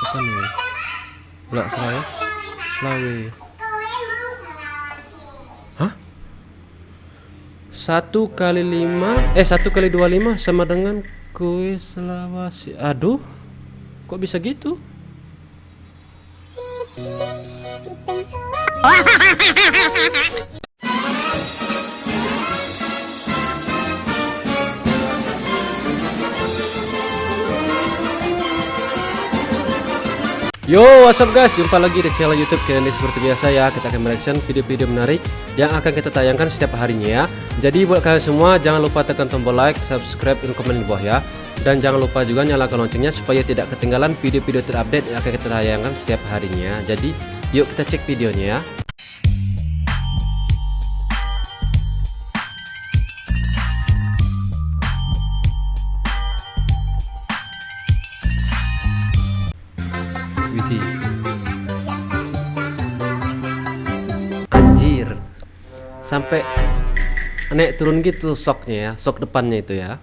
Apa nih? Belak Selawe. Selawe. Hah? 1 kali 25 sama dengan kue Sulawesi. Aduh, kok bisa gitu? Yo, what's up guys, jumpa lagi di channel YouTube Candy. Seperti biasa ya, kita akan mereaction video-video menarik yang akan kita tayangkan setiap harinya ya. Jadi buat kalian semua, jangan lupa tekan tombol like, subscribe, dan komen di bawah ya. Dan jangan lupa juga nyalakan loncengnya supaya tidak ketinggalan video-video terupdate yang akan kita tayangkan setiap harinya. Jadi yuk kita cek videonya ya. Widih. Anjir, sampai naik turun gitu soknya ya, sok depannya itu ya.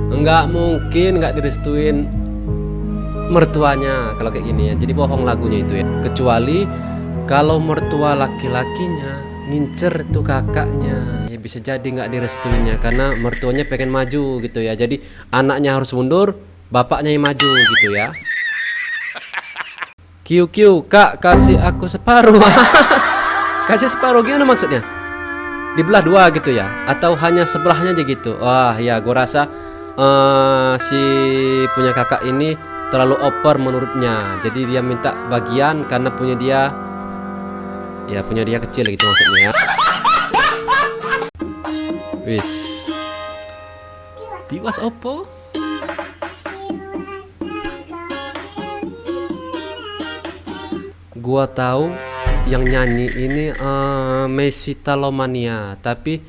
Enggak mungkin nggak direstuin mertuanya kalau kayak gini ya, jadi bohong lagunya itu ya. Kecuali kalau mertua laki-lakinya ngincer tuh kakaknya, ya bisa jadi nggak direstuinnya karena mertuanya pengen maju gitu ya. Jadi anaknya harus mundur, bapaknya yang maju gitu ya. QQ, kak kasih aku separuh. Kasih separuh gimana maksudnya? Dibelah dua gitu ya? Atau hanya sebelahnya aja gitu? Wah ya, gua rasa si punya kakak ini terlalu over menurutnya. Jadi dia minta bagian karena punya dia kecil gitu maksudnya ya. Wis. Tiwas opo? Gua tahu yang nyanyi ini Messi Talomania, tapi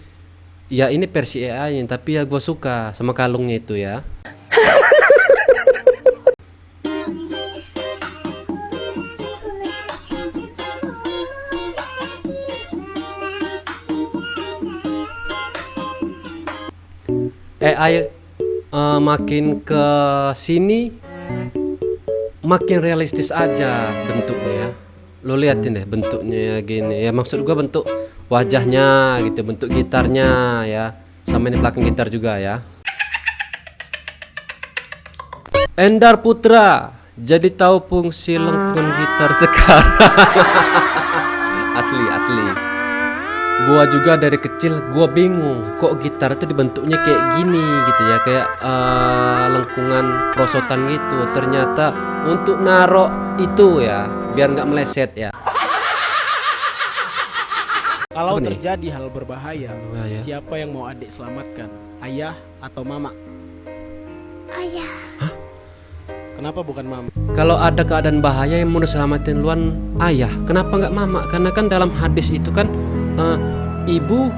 ya ini versi AI-nya, tapi ya gua suka sama kalungnya itu ya. AI makin ke sini makin realistis aja bentuknya ya. Lo liatin deh bentuknya gini ya, maksud gua bentuk wajahnya gitu, bentuk gitarnya ya, sama ini belakang gitar juga ya. Endar Putra jadi tahu fungsi lengkungan gitar sekarang. Asli. Gua juga dari kecil gua bingung kok gitar itu dibentuknya kayak gini gitu ya, kayak lengkungan prosotan gitu. Ternyata untuk narok itu ya biar nggak meleset ya. Kalau terjadi hal berbahaya, siapa yang mau adik selamatkan? Ayah atau mama? Ayah. Hah? Kenapa bukan mama? Kalau ada keadaan bahaya yang mau diselamatin luan ayah, kenapa nggak mama? Karena kan dalam hadis itu kan ibu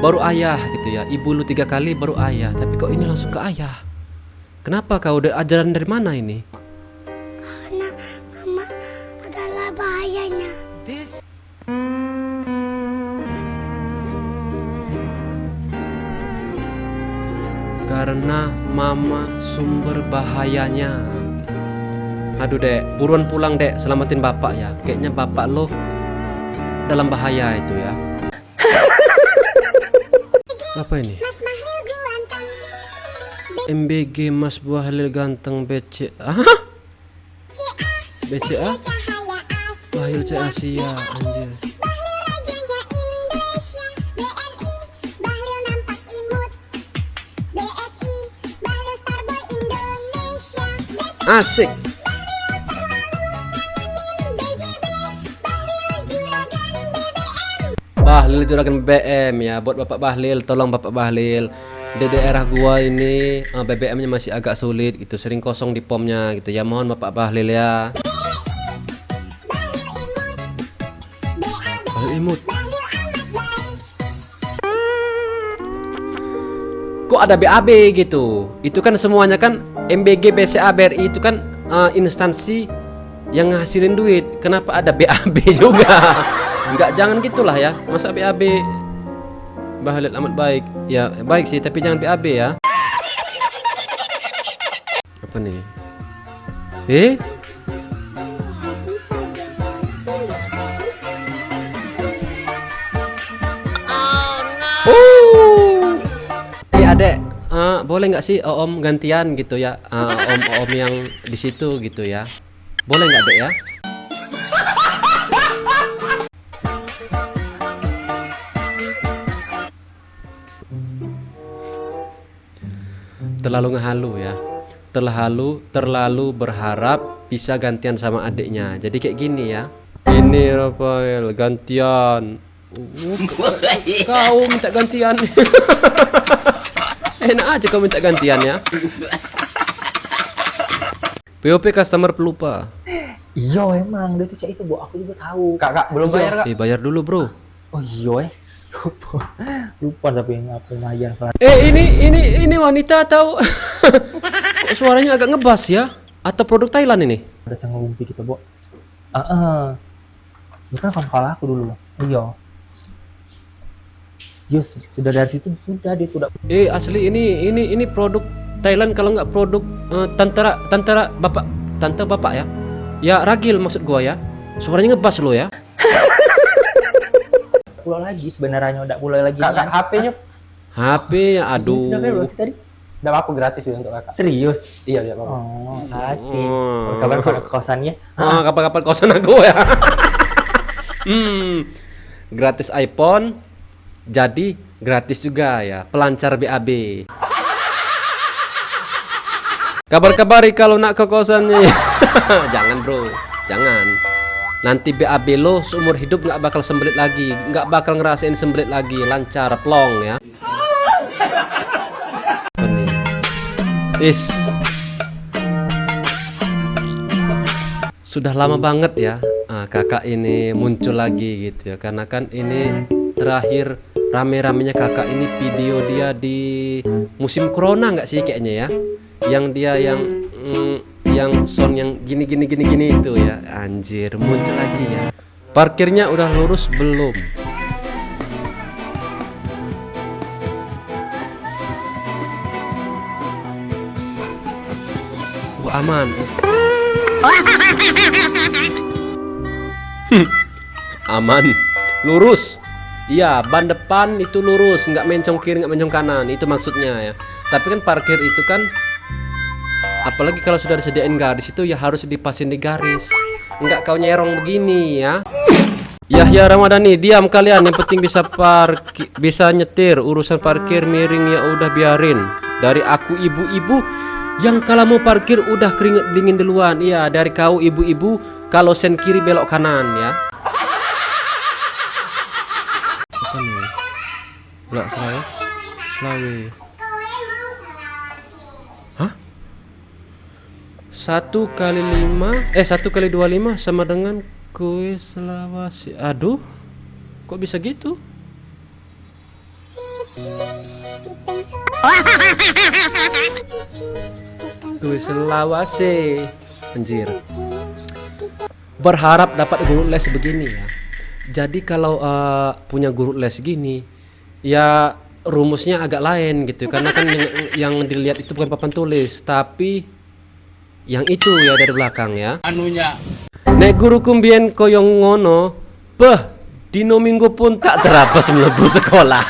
baru ayah gitu ya. Ibu lu 3 kali baru ayah, tapi kok ini langsung ke ayah? Kenapa kau udah ajaran dari mana ini? Karena mama adalah bahayanya. Karena mama sumber bahayanya. Aduh dek, buruan pulang dek, selamatin bapak ya. Kayaknya bapak lo dalam bahaya itu ya. Apa ini? Mas Bahlil ganteng. MBG Mas Bahlil ganteng BC. BCA? Bahlil C Asia anjir. Bahlil rajanya Indonesia. BNI Bahlil nampak imut. BSI Bahlil Starboy Indonesia. Asik. Bahlil juragan BBM ya, buat Bapak Bahlil, tolong Bapak Bahlil. Di daerah gua ini BBM-nya masih agak sulit gitu, sering kosong di pomnya gitu ya. Mohon Bapak Bahlil ya. Bahlil imut. Kok ada BAB gitu? Itu kan semuanya kan MBG, BCA, BRI itu kan instansi yang ngasilin duit. Kenapa ada BAB juga? Enggak, jangan gitulah ya. Masa BAB Bahlil amat baik. Ya baik sih, tapi jangan BAB ya. Apa nih? Adek, boleh nggak sih Om gantian gitu ya, om yang di situ gitu ya, boleh nggak Dek ya? Terlalu ngehalu ya, terlalu berharap bisa gantian sama adiknya, jadi kayak gini ya. Ini Rafael gantian. Kau minta gantian. Enak aja kau minta gantian ya. POP customer pelupa. Iya emang dia tuh cak itu Bu, aku juga tahu. Kak, belum bayar Kak? Bayar dulu bro. Oh iya lupa tapi aku bayar. Ini wanita atau kok suaranya agak ngebas ya? Atau produk Thailand ini? Ada sang ngumpi kita Bu. Bukan kawan aku dulu. Iya. Yus, sudah dari situ sudah dia tuh. Asli ini produk Thailand, kalau nggak produk tante bapak ya. Ya Ragil maksud gua ya. Suaranya ngebas lo ya. Pulau lagi sebenarnya udah mulai lagi. Kak, HP-nya HP ya aduh. Sudah berapa sih tadi? enggak apa-apa, gratis ya untuk Kakak. Serius? Iya, enggak apa-apa. Oh, asik. Kabar kalau ke kosannya? Kapan-kapan kosan aku ya. Gratis iPhone. Jadi gratis juga ya, pelancar BAB. Kabar-kabari kalau nak ke kosannya. Jangan bro, jangan. Nanti BAB lo seumur hidup nggak bakal sembelit lagi, nggak bakal ngerasain sembelit lagi, lancar plong ya. Sudah lama banget ya kakak ini muncul lagi gitu ya, karena kan ini terakhir rame-ramenya kakak ini video dia di musim corona nggak sih kayaknya ya, yang dia yang sound yang gini itu ya. Anjir, muncul lagi ya. Parkirnya udah lurus belum? Aman. Aman, lurus. Iya, ban depan itu lurus, nggak mencong kiri, nggak mencong kanan, itu maksudnya ya. Tapi kan parkir itu kan, apalagi kalau sudah disediain garis itu ya harus dipasin di garis, nggak kau nyerong begini ya. Yahya Ramadhani, diam kalian, yang penting bisa bisa nyetir. Urusan parkir miring ya udah biarin. Dari aku ibu-ibu yang kalau mau parkir udah keringet dingin duluan. Iya, dari kau ibu-ibu kalau sen kiri belok kanan ya. Apa nih? Belak Selawe. Hah? 1 kali 25 sama dengan kue Selawasi. Aduh, kok bisa gitu? Kue Selawasi, anjir. Berharap dapat guru les begini ya. Jadi kalau punya guru les gini, ya rumusnya agak lain gitu. Karena kan yang dilihat itu bukan papan tulis, tapi yang itu ya dari belakang ya. Anunya. Nek guru kumbien koyong ngono, dino minggu pun tak terabas melebu sekolah.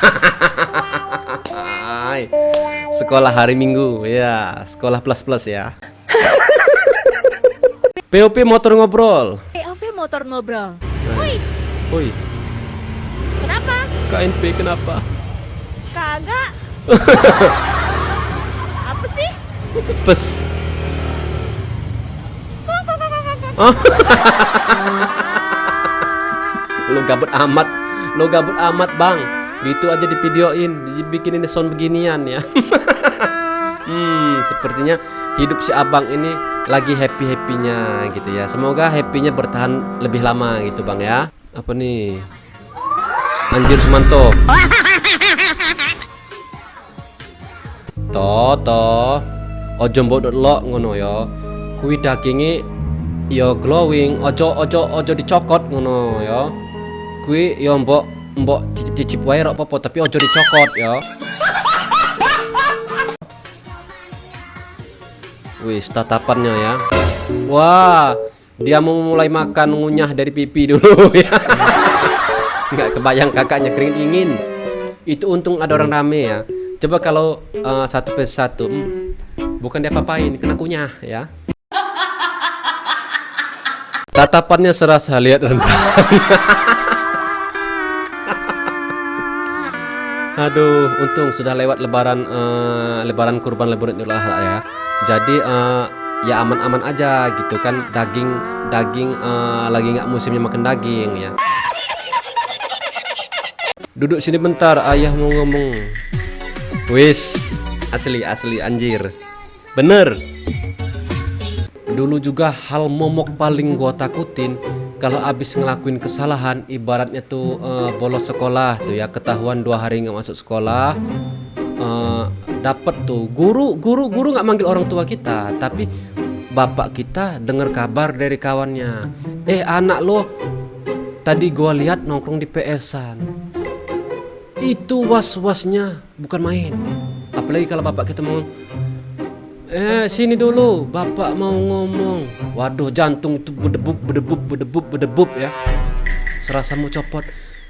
Sekolah hari Minggu ya, sekolah plus ya. POP motor ngobrol. POP motor ngobrol. Woi. Kenapa? KNP kenapa? Kagak. Apa sih? Pes. Lo gabut amat bang. Gitu aja divideoin, dibikinin sound beginian ya. Sepertinya hidup si abang ini lagi happy-happynya gitu ya. Semoga happynya bertahan lebih lama gitu bang ya. Apa nih? Anjir Sumanto. Toto. Ojo mbok lo ngono ya. Kuwi daginge ya glowing, ojo dicokot ngono ya. kuwi yo mbok cicip wae rok popo tapi ojo dicokot yo. Wis tatapannya ya. Wah, dia mau mulai makan ngunyah dari pipi dulu ya. Nggak kebayang kakaknya kering ingin. Itu untung ada orang rame ya. Coba kalau satu persatu, bukan dia apain, kena kunyah ya. Tatapannya serasa lihat rendah. Aduh, untung sudah lewat lebaran kurban lebaran Idul Adha ya. Jadi ya aman-aman aja gitu kan, daging lagi nggak musimnya makan daging ya. Duduk sini bentar, ayah mau ngomong. Wis, asli anjir. Bener. Dulu juga hal momok paling gua takutin kalau abis ngelakuin kesalahan, ibaratnya tuh bolos sekolah tuh ya, ketahuan 2 hari nggak masuk sekolah, dapet tuh guru nggak manggil orang tua kita, tapi bapak kita dengar kabar dari kawannya, anak lo tadi gua lihat nongkrong di PS-an. Itu was-wasnya bukan main. Apalagi kalau bapak kita mau sini dulu, bapak mau ngomong. Waduh, jantung itu berdebup ya. Serasa mau copot.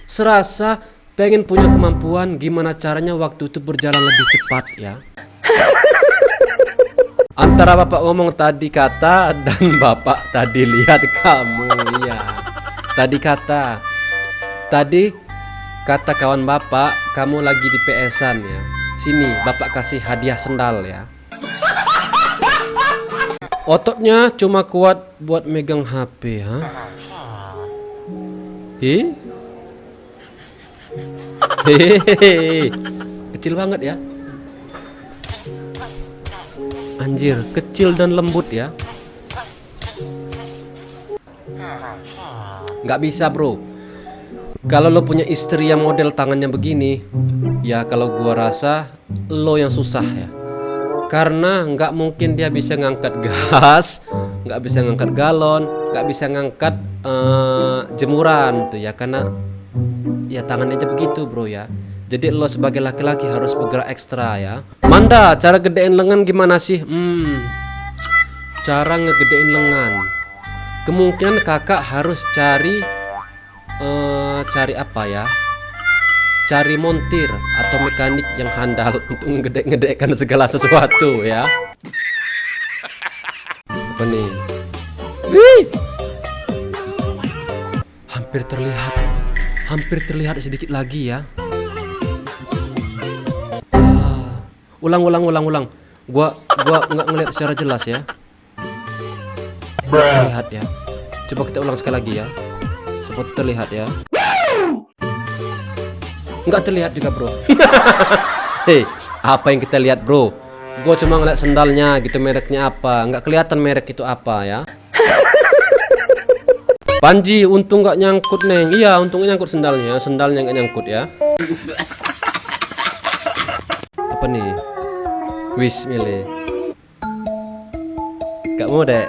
Serasa pengen punya kemampuan gimana caranya waktu itu berjalan lebih cepat ya. Antara bapak ngomong tadi kata dan bapak tadi lihat kamu ya. Tadi kata kawan bapak, kamu lagi di PS-an ya. Sini, bapak kasih hadiah sendal ya. Ototnya cuma kuat buat megang HP, ha? Hehehe. Kecil banget ya. Anjir, kecil dan lembut ya. Nggak bisa, bro. Kalau lo punya istri yang model tangannya begini, ya kalau gua rasa lo yang susah ya. Karena nggak mungkin dia bisa ngangkat gas, nggak bisa ngangkat galon, nggak bisa ngangkat jemuran tuh ya, karena ya tangannya aja begitu bro ya. Jadi lo sebagai laki-laki harus bergerak ekstra ya. Manda, cara gedein lengan gimana sih? Cara ngegedein lengan, kemungkinan kakak harus cari apa ya? Cari montir atau mekanik yang handal untuk ngedek-ngedekkan segala sesuatu ya. Apa nih? Wih! Hampir terlihat sedikit lagi ya. Ulang. Gua nggak ngeliat secara jelas ya. Terlihat ya. Coba kita ulang sekali lagi ya. Seperti terlihat ya. Nggak terlihat juga bro. Hei, apa yang kita lihat bro? Gue cuma ngeliat sendalnya gitu, mereknya apa. Nggak kelihatan merek itu apa ya. Panji, untung nggak nyangkut neng. Iya, untungnya nyangkut sendalnya. Sendalnya nggak nyangkut ya. Apa nih? Wis milih. Gak mau deh.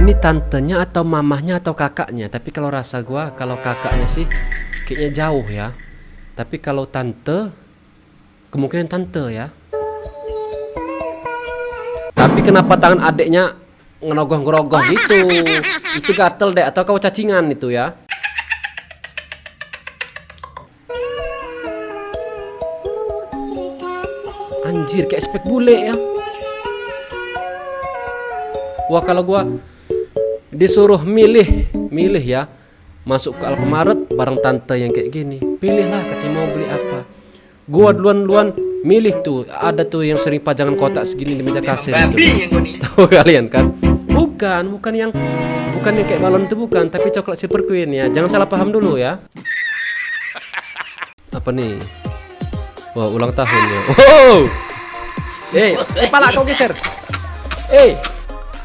Ini tantenya atau mamahnya atau kakaknya. Tapi kalau rasa gua, kalau kakaknya sih kayaknya jauh ya. Tapi kalau tante, kemungkinan tante ya. Tapi kenapa tangan adeknya ngerogoh-ngerogoh gitu? Itu gatel deh, atau kau cacingan itu ya. Anjir, kayak spek bule ya. Wah, kalau gua disuruh milih ya, masuk ke Alfamart bareng tante yang kayak gini, pilihlah katanya mau beli apa. Gua duluan milih tuh, ada tuh yang sering pajangan kotak segini di meja kasir itu. Tahu kalian kan? Bukan yang kayak balon itu bukan, tapi coklat Super Queen ya. Jangan salah paham dulu ya. Apa nih? Wah, ulang tahunnya. Wow. Kepala kau geser.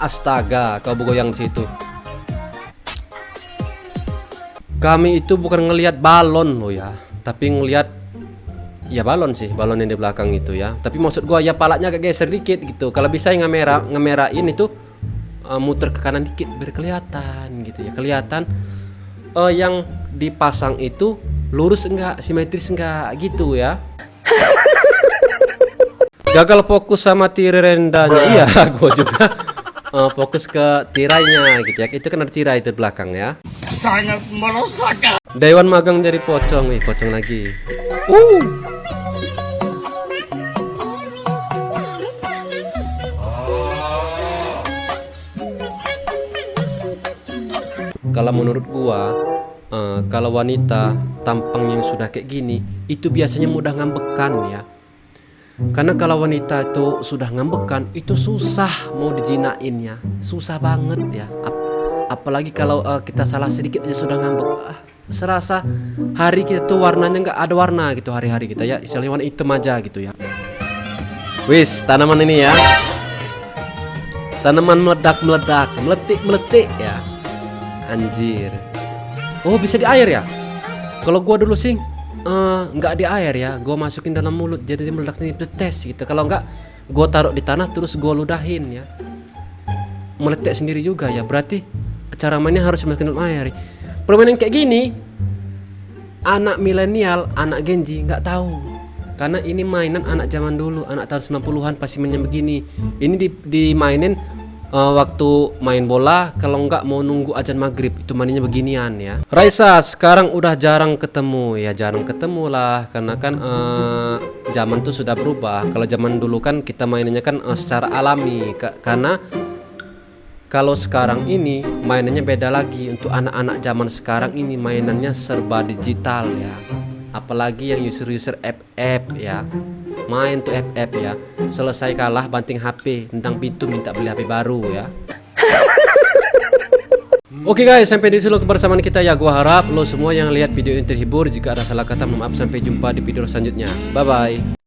Astaga, kau bergoyang di situ. Kami itu bukan ngelihat balon loh ya, tapi ngelihat ya balon sih, balon yang di belakang itu ya. Tapi maksud gua ya palanya agak geser dikit gitu. Kalau bisa yang ngemerain itu muter ke kanan dikit biar kelihatan gitu ya. Kelihatan yang dipasang itu lurus enggak, simetris enggak gitu ya. Gagal fokus sama tirai rendahnya. Iya, gue juga fokus ke tirainya gitu ya. Itu kan ada tirai di belakang ya. Sangat merosakkan. Dewan magang jadi pocong nih, pocong lagi. Kalau menurut gua, kalau wanita tampang yang sudah kayak gini, itu biasanya mudah ngambekan ya. Karena kalau wanita itu sudah ngambekan, itu susah mau dijinain ya, susah banget ya. Apalagi kalau kita salah sedikit aja sudah ngambek. Serasa hari kita tuh warnanya nggak ada warna gitu, hari-hari kita ya, istilahnya warna hitam aja gitu ya. Wis, tanaman ini ya, tanaman meledak-meledak, meletik-meletik ya. Anjir. Oh, bisa di air ya? Kalau gua dulu sih nggak di air ya, gua masukin dalam mulut jadi dia meledaknya tes gitu. Kalau nggak, gua taruh di tanah terus gua ludahin ya. Meletek sendiri juga ya. Berarti cara mainnya harus masukin dalam air. Permainan kayak gini anak milenial, anak Gen Z nggak tahu. Karena ini mainan anak zaman dulu, anak tahun 90-an pasti mainnya begini. Ini dimainin waktu main bola, kalau nggak mau nunggu azan maghrib, itu mainnya beginian ya. Raisa sekarang udah jarang ketemu ya, jarang ketemu lah karena kan zaman tuh sudah berubah. Kalau zaman dulu kan kita mainnya kan secara alami, karena kalau sekarang ini mainannya beda lagi. Untuk anak-anak zaman sekarang ini mainannya serba digital ya. Apalagi yang user FF ya, main tuh FF ya, selesai kalah banting HP, tendang pintu minta beli HP baru ya. Oke guys, sampai di sini kebersamaan kita ya. Gua harap lo semua yang lihat video ini terhibur. Jika ada salah kata, maaf. Sampai jumpa di video selanjutnya. Bye bye.